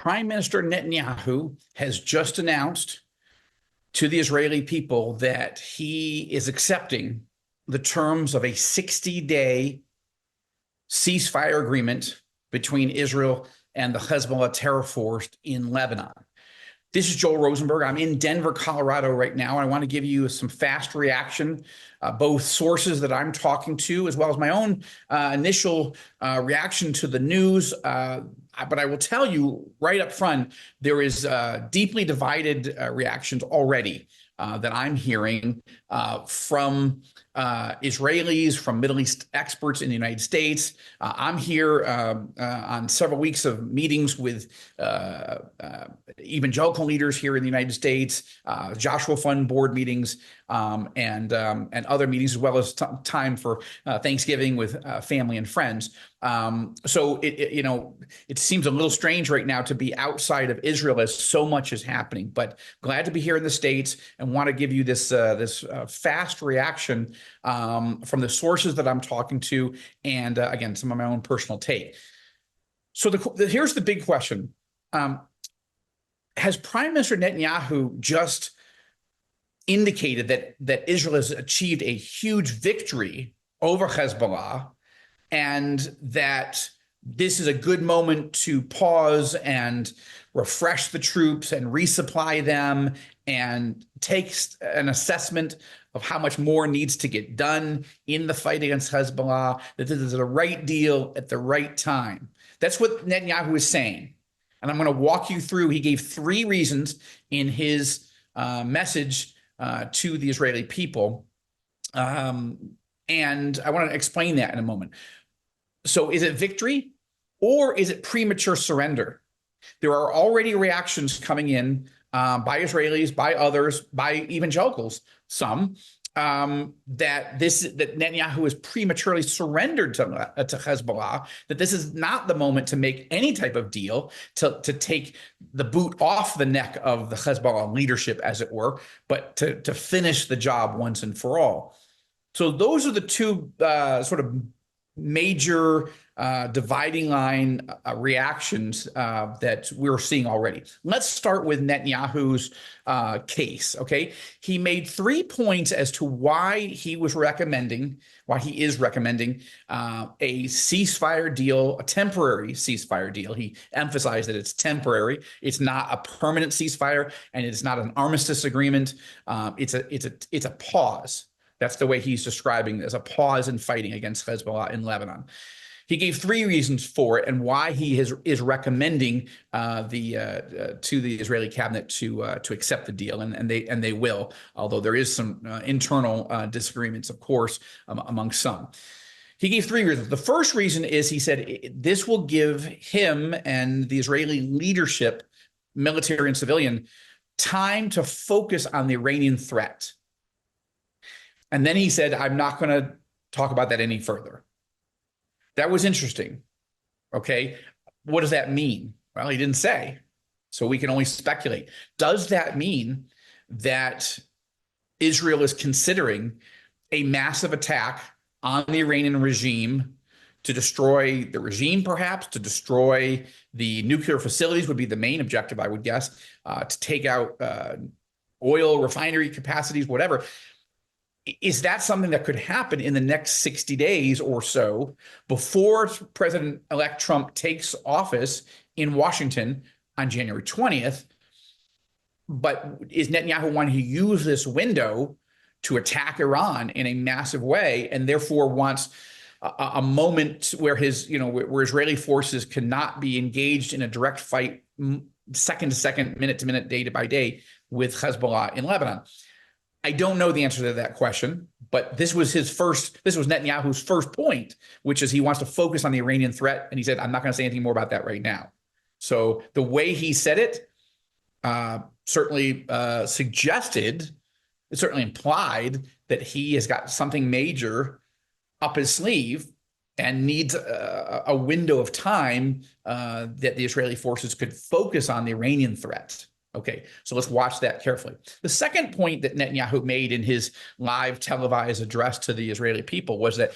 Prime Minister Netanyahu has just announced to the Israeli people that he is accepting the terms of a 60-day ceasefire agreement between Israel and the Hezbollah terror force in Lebanon. This is Joel Rosenberg. I'm in Denver, Colorado right now. I want to give you some fast reaction, both sources that I'm talking to, as well as my own initial reaction to the news. But I will tell you right up front, there is deeply divided reactions already that I'm hearing from Israelis, from Middle East experts in the United States. I'm here on several weeks of meetings with evangelical leaders here in the United States, Joshua Fund board meetings, and other meetings, as well as time for Thanksgiving with family and friends. So it seems a little strange right now to be outside of Israel as so much is happening, but glad to be here in the States and want to give you this fast reaction from the sources that I'm talking to, and again, some of my own personal take. So here's the big question. Has Prime Minister Netanyahu just indicated that Israel has achieved a huge victory over Hezbollah, and that this is a good moment to pause and refresh the troops and resupply them and take an assessment of how much more needs to get done in the fight against Hezbollah, that this is the right deal at the right time? That's what Netanyahu is saying. And I'm going to walk you through. He gave 3 reasons in his message to the Israeli people. And I want to explain that in a moment. So is it victory or is it premature surrender? There are already reactions coming in by Israelis, by others, by evangelicals, some, that Netanyahu has prematurely surrendered to Hezbollah, that this is not the moment to make any type of deal, to take the boot off the neck of the Hezbollah leadership, as it were, but to finish the job once and for all. So those are the 2 sort of major dividing line reactions that we're seeing already. Let's start with Netanyahu's case, okay? He made 3 points as to why he is recommending a ceasefire deal, a temporary ceasefire deal. He emphasized that it's temporary. It's not a permanent ceasefire, and it's not an armistice agreement. It's a pause. That's the way he's describing this, a pause in fighting against Hezbollah in Lebanon. He gave 3 reasons for it and why he is recommending to the Israeli cabinet to accept the deal, and they will, although there is some internal disagreements, of course, among some. He gave 3 reasons. The first reason is, he said, this will give him and the Israeli leadership, military and civilian, time to focus on the Iranian threat. And then he said, I'm not going to talk about that any further. That was interesting. Okay. What does that mean? Well, he didn't say, so we can only speculate. Does that mean that Israel is considering a massive attack on the Iranian regime to destroy the regime, perhaps, to destroy the nuclear facilities would be the main objective, I would guess, to take out oil refinery capacities, whatever? Is that something that could happen in the next 60 days or so before President-elect Trump takes office in Washington on January 20th? But is Netanyahu wanting to use this window to attack Iran in a massive way, and therefore wants a moment where where Israeli forces cannot be engaged in a direct fight, second to second, minute to minute, day by day with Hezbollah in Lebanon? I don't know the answer to that question, but this was Netanyahu's first point, which is he wants to focus on the Iranian threat. And he said, I'm not going to say anything more about that right now. So the way he said it certainly suggested, it certainly implied that he has got something major up his sleeve and needs a window of time that the Israeli forces could focus on the Iranian threat. Okay, so let's watch that carefully. The second point that Netanyahu made in his live televised address to the Israeli people was that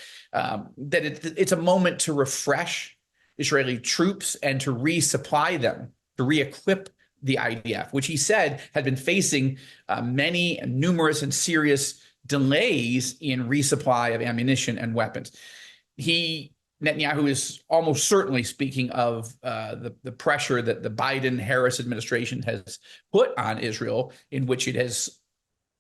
it's a moment to refresh Israeli troops and to resupply them. to re-equip the IDF, which he said had been facing many, numerous, and serious delays in resupply of ammunition and weapons. Netanyahu is almost certainly speaking of the pressure that the Biden-Harris administration has put on Israel, in which it has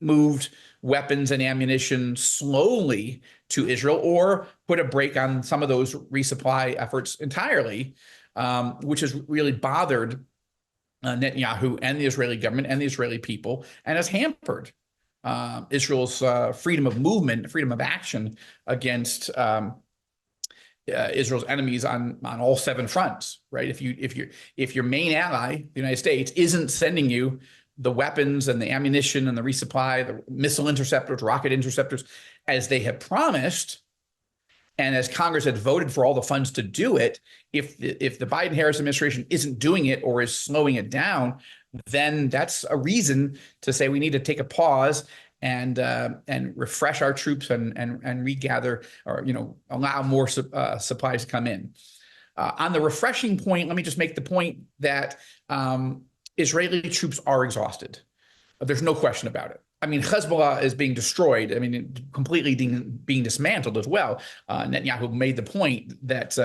moved weapons and ammunition slowly to Israel or put a brake on some of those resupply efforts entirely, which has really bothered Netanyahu and the Israeli government and the Israeli people, and has hampered Israel's freedom of movement, freedom of action against Israel's enemies on all 7 fronts. Right? If your main ally, the United States, isn't sending you the weapons and the ammunition and the resupply, the missile interceptors, rocket interceptors, as they have promised, and as Congress had voted for all the funds to do it, if the Biden-Harris administration isn't doing it or is slowing it down, then that's a reason to say we need to take a pause and refresh our troops and regather, or allow more supplies to come in. On the refreshing point, let me just make the point that Israeli troops are exhausted. There's no question about it. I mean, Hezbollah is being destroyed. I mean, completely being dismantled as well. Netanyahu made the point that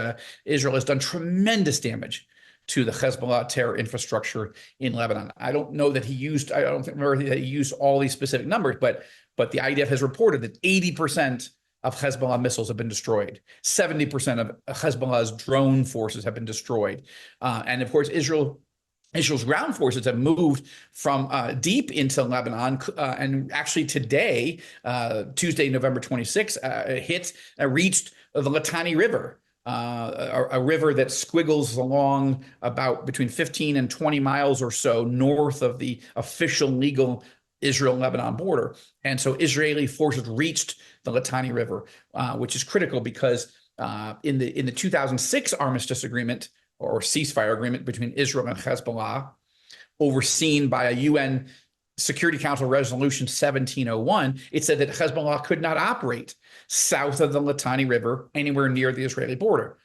Israel has done tremendous damage to the Hezbollah terror infrastructure in Lebanon. I don't know that he used, I don't remember that he used all these specific numbers, but the IDF has reported that 80% of Hezbollah missiles have been destroyed. 70% of Hezbollah's drone forces have been destroyed. And of course, Israel's ground forces have moved from deep into Lebanon, and actually today, Tuesday, November 26th, reached the Litani River, a river that squiggles along about between 15 and 20 miles or so north of the official legal Israel-Lebanon border. And so Israeli forces reached the Litani River, which is critical because in the 2006 armistice agreement, or ceasefire agreement between Israel and Hezbollah, overseen by a UN Security Council Resolution 1701, it said that Hezbollah could not operate south of the Litani River anywhere near the Israeli border.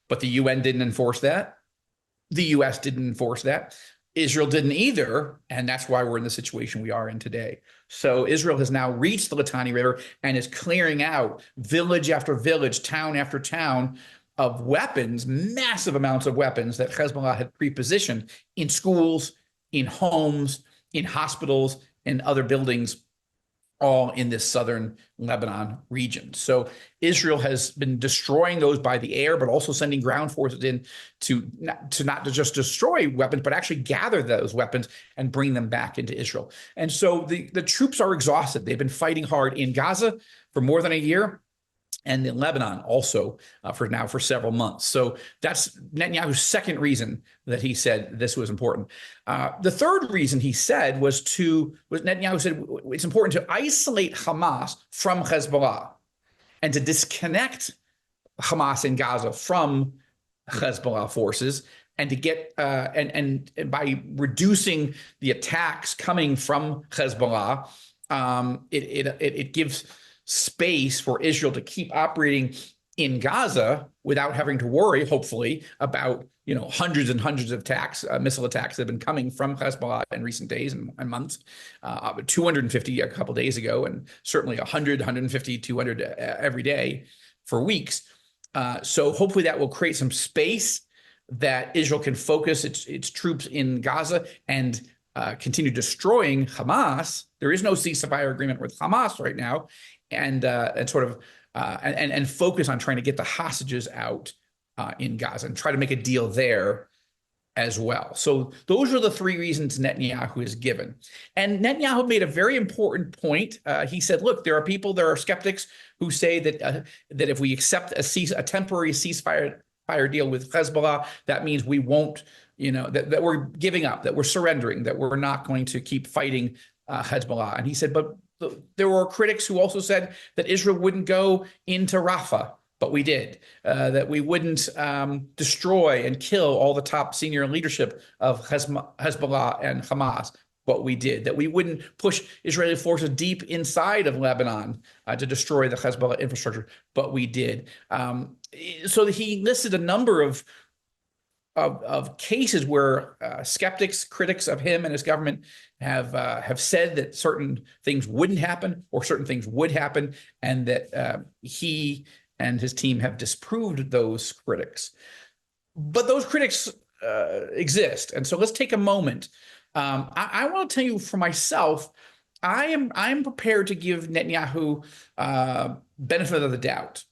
But the UN didn't enforce that. The US didn't enforce that. Israel didn't either, and that's why we're in the situation we are in today. So Israel has now reached the Litani River and is clearing out village after village, town after town, of weapons, massive amounts of weapons that Hezbollah had pre-positioned in schools, in homes, in hospitals, and other buildings, all in this southern Lebanon region. So Israel has been destroying those by the air, but also sending ground forces in to not just destroy weapons, but actually gather those weapons and bring them back into Israel. And so the troops are exhausted. They've been fighting hard in Gaza for more than a year, and in Lebanon also for several months. So that's Netanyahu's second reason that he said this was important. The third reason he said was Netanyahu said it's important to isolate Hamas from Hezbollah and to disconnect Hamas in Gaza from Hezbollah forces, and to get and by reducing the attacks coming from Hezbollah, it gives space for Israel to keep operating in Gaza without having to worry, hopefully, about hundreds and hundreds of missile attacks that have been coming from Hezbollah in recent days and months. 250 a couple days ago, and certainly 100, 150, 200 every day for weeks. So hopefully that will create some space that Israel can focus its troops in Gaza and continue destroying Hamas. There is no ceasefire agreement with Hamas right now, and focus on trying to get the hostages out in Gaza and try to make a deal there as well. So those are the three reasons Netanyahu has given. And Netanyahu made a very important point. He said, look, there are skeptics who say that if we accept a temporary ceasefire deal with Hezbollah, that means we won't, that we're giving up, that we're surrendering, that we're not going to keep fighting Hezbollah. And he said, but there were critics who also said that Israel wouldn't go into Rafah, but we did, that we wouldn't destroy and kill all the top senior leadership of Hezbollah and Hamas, but we did, that we wouldn't push Israeli forces deep inside of Lebanon to destroy the Hezbollah infrastructure, but we did. So he listed a number of of cases where skeptics, critics of him and his government have said that certain things wouldn't happen or certain things would happen, and that he and his team have disproved those critics. But those critics exist, and so let's take a moment. I want to tell you for myself, I'm prepared to give Netanyahu benefit of the doubt.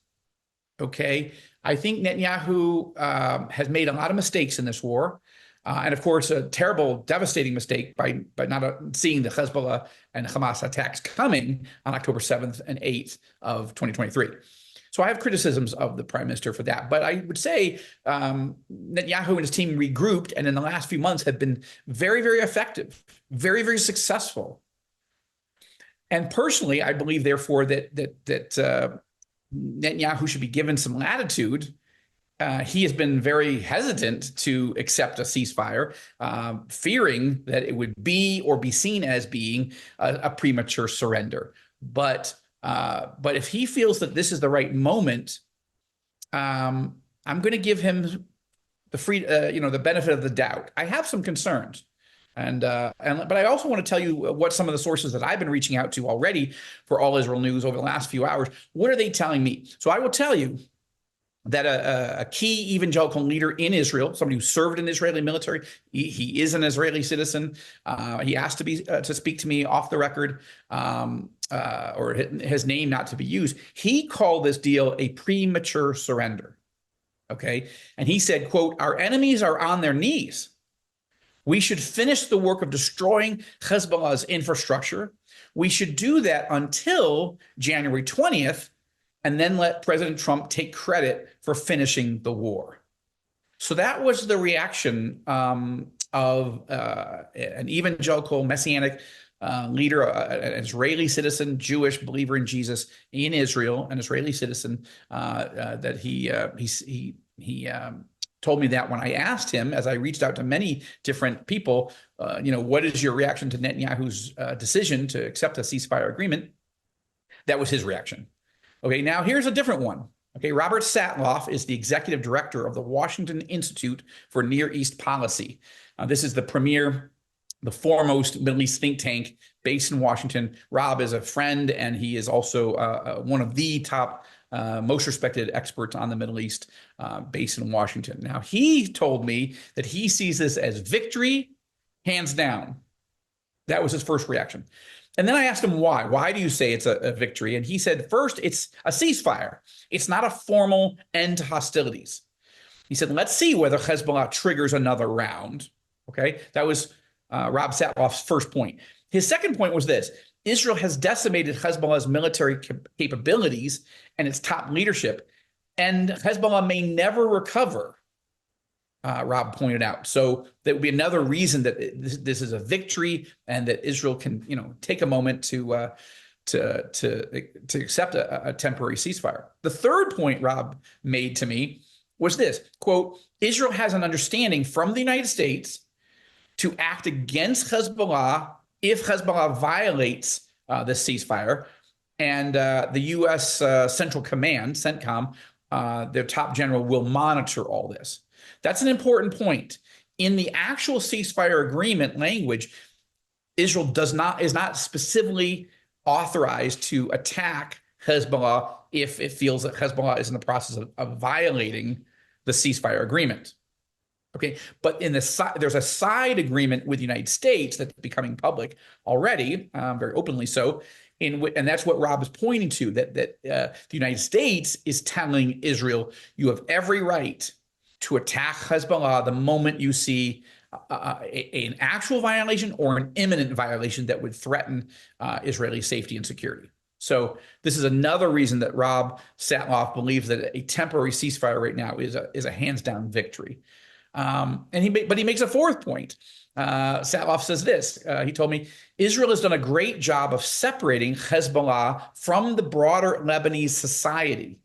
Okay, I think Netanyahu has made a lot of mistakes in this war, and of course, a terrible, devastating mistake by not seeing the Hezbollah and Hamas attacks coming on October 7th and 8th of 2023. So I have criticisms of the prime minister for that. But I would say Netanyahu and his team regrouped, and in the last few months have been very, very effective, very, very successful. And personally, I believe, therefore, that Netanyahu should be given some latitude. He has been very hesitant to accept a ceasefire, fearing that it would be or be seen as being a premature surrender. But if he feels that this is the right moment, I'm going to give him the benefit of the doubt. I have some concerns, but I also want to tell you what some of the sources that I've been reaching out to already for All Israel News over the last few hours. What are they telling me? So I will tell you that a key evangelical leader in Israel, somebody who served in the Israeli military, he is an Israeli citizen. He asked to speak to me off the record, or his name not to be used. He called this deal a premature surrender. Okay, and he said, quote, "Our enemies are on their knees. We should finish the work of destroying Hezbollah's infrastructure. We should do that until January 20th. And then let President Trump take credit for finishing the war." So that was the reaction of an evangelical messianic leader, an Israeli citizen, Jewish believer in Jesus in Israel, an Israeli citizen, that he told me that when I asked him, as I reached out to many different people, what is your reaction to Netanyahu's decision to accept a ceasefire agreement? That was his reaction. Okay, now here's a different one. Okay, Robert Satloff is the executive director of the Washington Institute for Near East Policy. This is the foremost Middle East think tank based in Washington. Rob is a friend, and he is also one of the top, most respected experts on the Middle East based in Washington. Now, he told me that he sees this as victory, hands down. That was his first reaction. And then I asked him why. Why do you say it's a victory? And he said, first, it's a ceasefire. It's not a formal end to hostilities. He said, let's see whether Hezbollah triggers another round. Okay, that was Rob Satloff's first point. His second point was this: Israel has decimated Hezbollah's military capabilities and its top leadership, and Hezbollah may never recover. Rob pointed out. So that would be another reason that this is a victory, and that Israel can, take a moment to accept a temporary ceasefire. The third point Rob made to me was this, quote, "Israel has an understanding from the United States to act against Hezbollah if Hezbollah violates the ceasefire, and the U.S. Central Command, CENTCOM, their top general, will monitor all this." That's an important point. In the actual ceasefire agreement language, Israel is not specifically authorized to attack Hezbollah if it feels that Hezbollah is in the process of violating the ceasefire agreement. Okay, but there's a side agreement with the United States that's becoming public already, very openly so, and that's what Rob is pointing to, that the United States is telling Israel, you have every right to attack Hezbollah the moment you see an actual violation or an imminent violation that would threaten Israeli safety and security. So this is another reason that Rob Satloff believes that a temporary ceasefire right now is a hands-down victory. But he makes a fourth point. Satloff says this. He told me, Israel has done a great job of separating Hezbollah from the broader Lebanese society,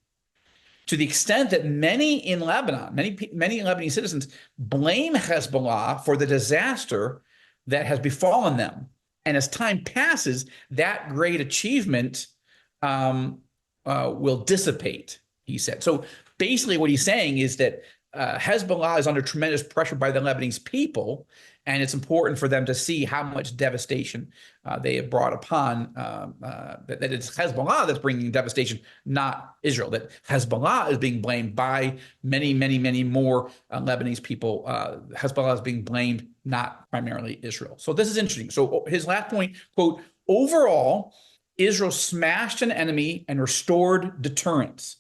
to the extent that many in Lebanon, many Lebanese citizens, blame Hezbollah for the disaster that has befallen them. And as time passes, that great achievement will dissipate, he said. So basically what he's saying is that Hezbollah is under tremendous pressure by the Lebanese people, and it's important for them to see how much devastation they have brought upon, that it's Hezbollah that's bringing devastation, not Israel, that Hezbollah is being blamed by many, many, many more Lebanese people. Hezbollah is being blamed, not primarily Israel. So this is interesting. So his last point, quote, overall, Israel smashed an enemy and restored deterrence.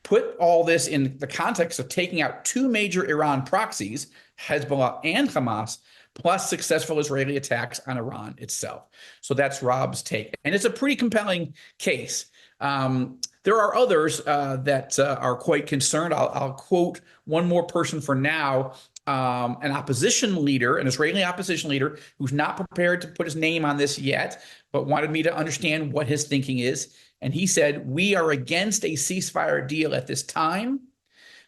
Put all this in the context of taking out two major Iran proxies, Hezbollah and Hamas, plus successful Israeli attacks on Iran itself. So that's Rob's take. And it's a pretty compelling case. There are others that are quite concerned. I'll quote one more person for now, an opposition leader, an Israeli opposition leader, who's not prepared to put his name on this yet, but wanted me to understand what his thinking is. And he said, we are against a ceasefire deal at this time.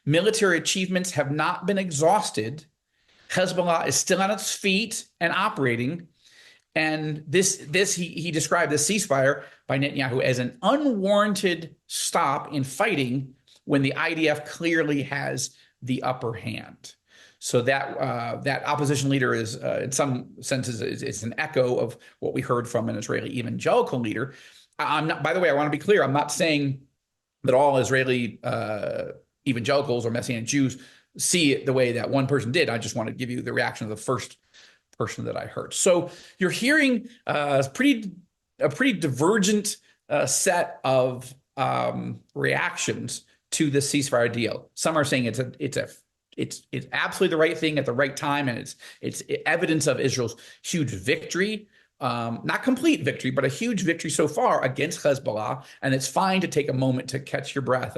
Military achievements have not been exhausted. Hezbollah is still on its feet and operating. And he described the ceasefire by Netanyahu as an unwarranted stop in fighting when the IDF clearly has the upper hand. So that opposition leader is, in some senses, is an echo of what we heard from an Israeli evangelical leader. I'm not. By the way, I want to be clear. I'm not saying that all Israeli evangelicals or Messianic Jews see it the way that one person did. I just want to give you the reaction of the first person that I heard. So you're hearing a pretty divergent set of reactions to the ceasefire deal. Some are saying it's absolutely the right thing at the right time, and it's evidence of Israel's huge victory. Not complete victory, but a huge victory so far against Hezbollah, and it's fine to take a moment to catch your breath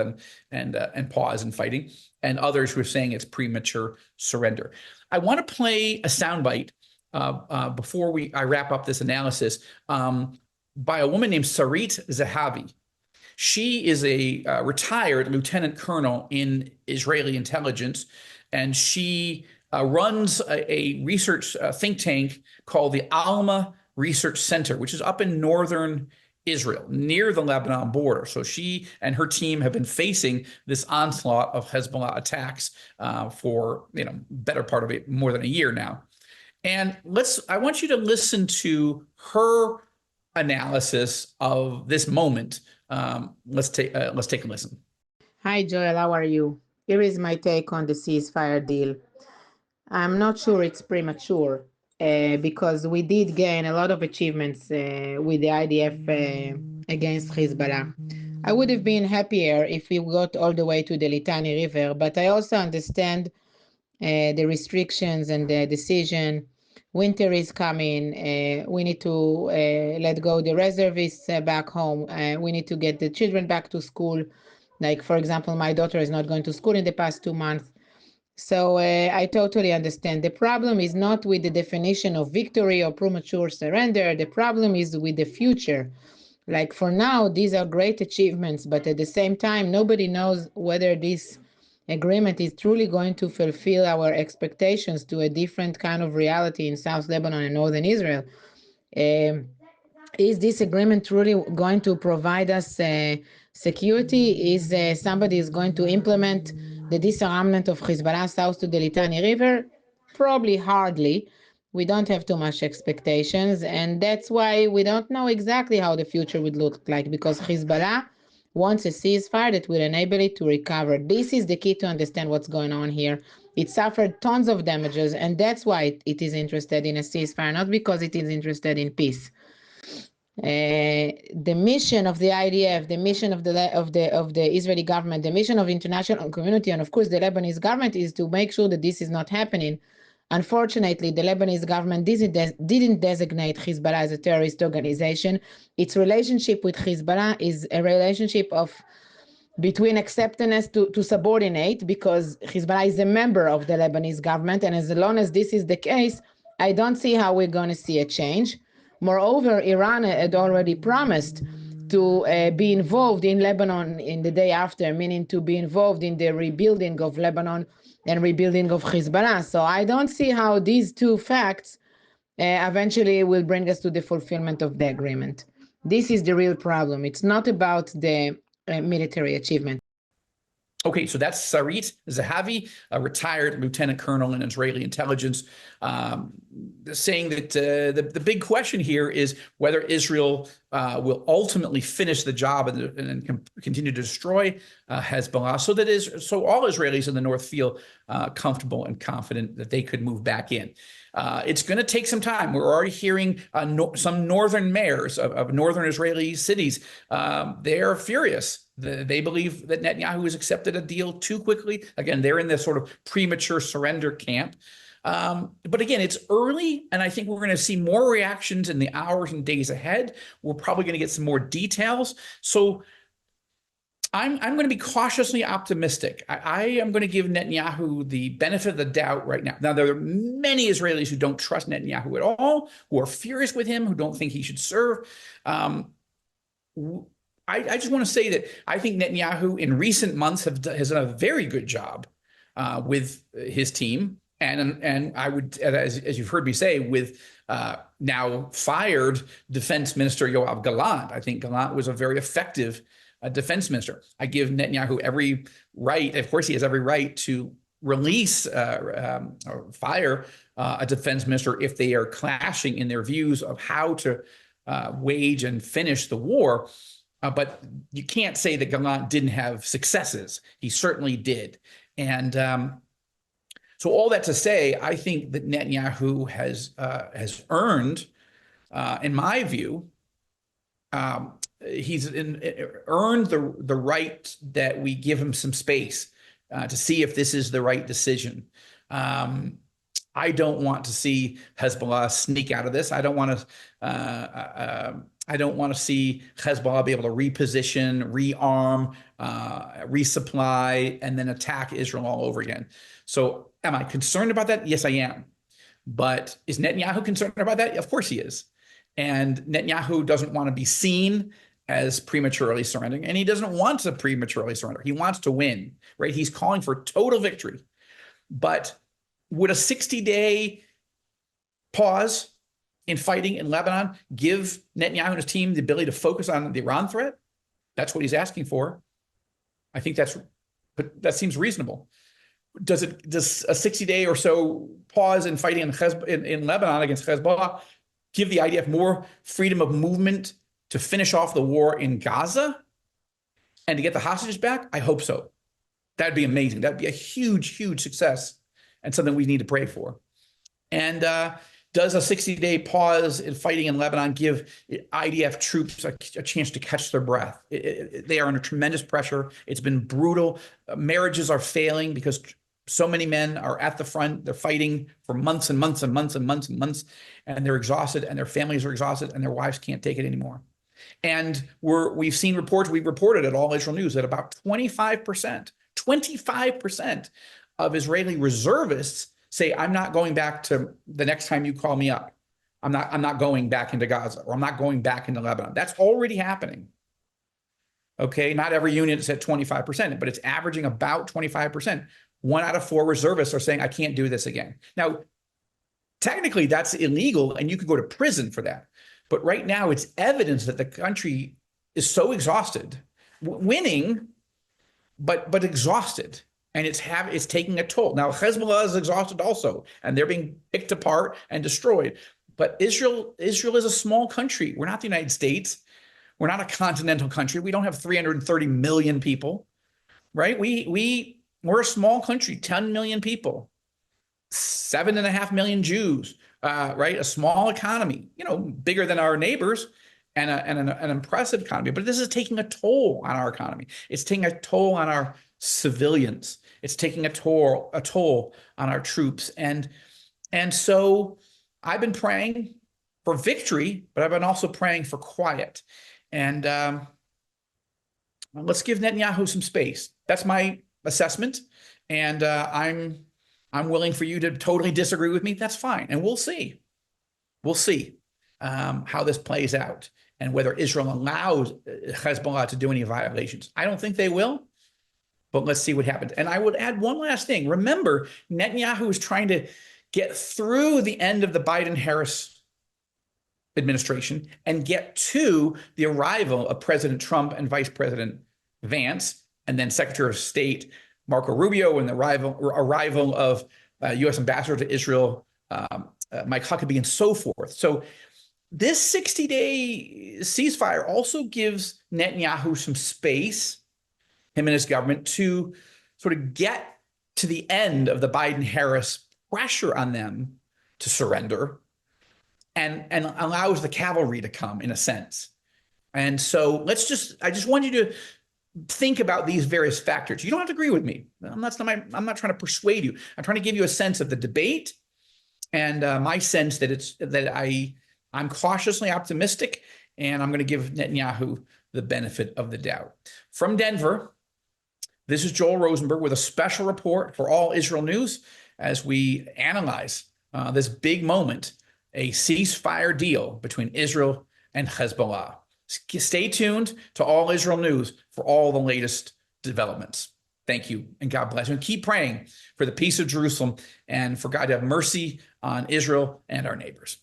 and pause in fighting. And others who are saying it's premature surrender. I want to play a soundbite before I wrap up this analysis by a woman named Sarit Zahavi. She is a retired lieutenant colonel in Israeli intelligence, and she runs a research think tank called the Alma Research Center, which is up in northern Israel, near the Lebanon border. So she and her team have been facing this onslaught of Hezbollah attacks for better part of more than a year now. And I want you to listen to her analysis of this moment. Let's take a listen. Hi, Joel. How are you? Here is my take on the ceasefire deal. I'm not sure it's premature because we did gain a lot of achievements with the IDF against Hezbollah. I would have been happier if we got all the way to the Litani River, but I also understand the restrictions and the decision. Winter is coming. We need to let go the reservists back home. We need to get the children back to school. Like, for example, my daughter is not going to school in the past 2 months. So I totally understand. The problem is not with the definition of victory or premature surrender. The problem is with the future. Like, for now, these are great achievements, but at the same time, nobody knows whether this agreement is truly going to fulfill our expectations to a different kind of reality in South Lebanon and Northern Israel. Is this agreement truly going to provide us security? Is somebody is going to implement the disarmament of Hezbollah south to the Litani River? Probably hardly. We don't have too much expectations, and that's why we don't know exactly how the future would look like, because Hezbollah wants a ceasefire that will enable it to recover. This is the key to understand what's going on here. It suffered tons of damages, and that's why it is interested in a ceasefire, not because it is interested in peace. The mission of the IDF, the mission of the Israeli government, the mission of the international community, and of course the Lebanese government is to make sure that this is not happening. Unfortunately, the Lebanese government didn't designate Hezbollah as a terrorist organization. Its relationship with Hezbollah is a relationship of between acceptance to subordinate, because Hezbollah is a member of the Lebanese government, and as long as this is the case, I don't see how we're going to see a change. Moreover, Iran had already promised to be involved in Lebanon in the day after, meaning to be involved in the rebuilding of Lebanon and rebuilding of Hezbollah. So I don't see how these two facts eventually will bring us to the fulfillment of the agreement. This is the real problem. It's not about the military achievement. Okay, so that's Sarit Zahavi, a retired lieutenant colonel in Israeli intelligence, saying that the big question here is whether Israel will ultimately finish the job and continue to destroy Hezbollah, so all Israelis in the north feel comfortable and confident that they could move back in. It's going to take some time. We're already hearing some northern mayors of northern Israeli cities. They are furious. They believe that Netanyahu has accepted a deal too quickly. Again, they're in this sort of premature surrender camp. But again, it's early, and I think we're going to see more reactions in the hours and days ahead. We're probably going to get some more details. So I'm going to be cautiously optimistic. I am going to give Netanyahu the benefit of the doubt right now. Now, there are many Israelis who don't trust Netanyahu at all, who are furious with him, who don't think he should serve. I just want to say that I think Netanyahu in recent months has done a very good job with his team. And I would, as you've heard me say, with now fired Defense Minister Yoav Gallant. I think Gallant was a very effective defense minister. I give Netanyahu every right. Of course, he has every right to release or fire a defense minister if they are clashing in their views of how to wage and finish the war. But you can't say that Gallant didn't have successes. He certainly did. And so all that to say, I think that Netanyahu has earned, in my view, he's earned the right that we give him some space to see if this is the right decision. I don't want to see Hezbollah sneak out of this. I don't want to see Hezbollah be able to reposition, rearm, resupply, and then attack Israel all over again. So am I concerned about that? Yes, I am. But is Netanyahu concerned about that? Of course he is. And Netanyahu doesn't want to be seen as prematurely surrendering, and he doesn't want to prematurely surrender. He wants to win, right? He's calling for total victory. But would a 60-day pause in fighting in Lebanon give Netanyahu and his team the ability to focus on the Iran threat? That's what he's asking for. I think that seems reasonable. Does a 60-day or so pause in fighting in Lebanon against Hezbollah give the IDF more freedom of movement to finish off the war in Gaza and to get the hostages back? I hope so. That'd be amazing. That'd be a huge, huge success and something we need to pray for. And does a 60-day pause in fighting in Lebanon give IDF troops a chance to catch their breath? They are under tremendous pressure. It's been brutal. Marriages are failing because so many men are at the front. They're fighting for months and months and months and months and months, and they're exhausted, and their families are exhausted, and their wives can't take it anymore. And we've seen reports, we've reported at All Israel News that about 25% of Israeli reservists say, I'm not going back to the next time you call me up. I'm not going back into Gaza, or I'm not going back into Lebanon. That's already happening. Okay, not every unit is at 25%, but it's averaging about 25%. 1 out of 4 reservists are saying, I can't do this again. Now, technically, that's illegal, and you could go to prison for that. But right now, it's evidence that the country is so exhausted, winning, but exhausted, and it's taking a toll. Now, Hezbollah is exhausted also, and they're being picked apart and destroyed. But Israel is a small country. We're not the United States. We're not a continental country. We don't have 330 million people, right? We're a small country, 10 million people, 7.5 million Jews, right? A small economy, bigger than our neighbors, and an impressive economy. But this is taking a toll on our economy. It's taking a toll on our civilians. It's taking a toll on our troops. And so I've been praying for victory, but I've been also praying for quiet. And let's give Netanyahu some space. That's my assessment. And I'm willing for you to totally disagree with me. That's fine. And we'll see. We'll see how this plays out and whether Israel allows Hezbollah to do any violations. I don't think they will, but let's see what happens. And I would add one last thing. Remember, Netanyahu is trying to get through the end of the Biden-Harris administration and get to the arrival of President Trump and Vice President Vance. and then Secretary of State Marco Rubio, and the arrival of U.S. Ambassador to Israel, Mike Huckabee, and so forth. So this 60-day ceasefire also gives Netanyahu some space, him and his government, to sort of get to the end of the Biden-Harris pressure on them to surrender, and allows the cavalry to come, in a sense. And so I just want you to think about these various factors. You don't have to agree with me. I'm not trying to persuade you. I'm trying to give you a sense of the debate, and my sense that I'm cautiously optimistic, and I'm going to give Netanyahu the benefit of the doubt. From Denver, this is Joel Rosenberg with a special report for All Israel News as we analyze this big moment, a ceasefire deal between Israel and Hezbollah. Stay tuned to All Israel News for all the latest developments. Thank you, and God bless you. And keep praying for the peace of Jerusalem and for God to have mercy on Israel and our neighbors.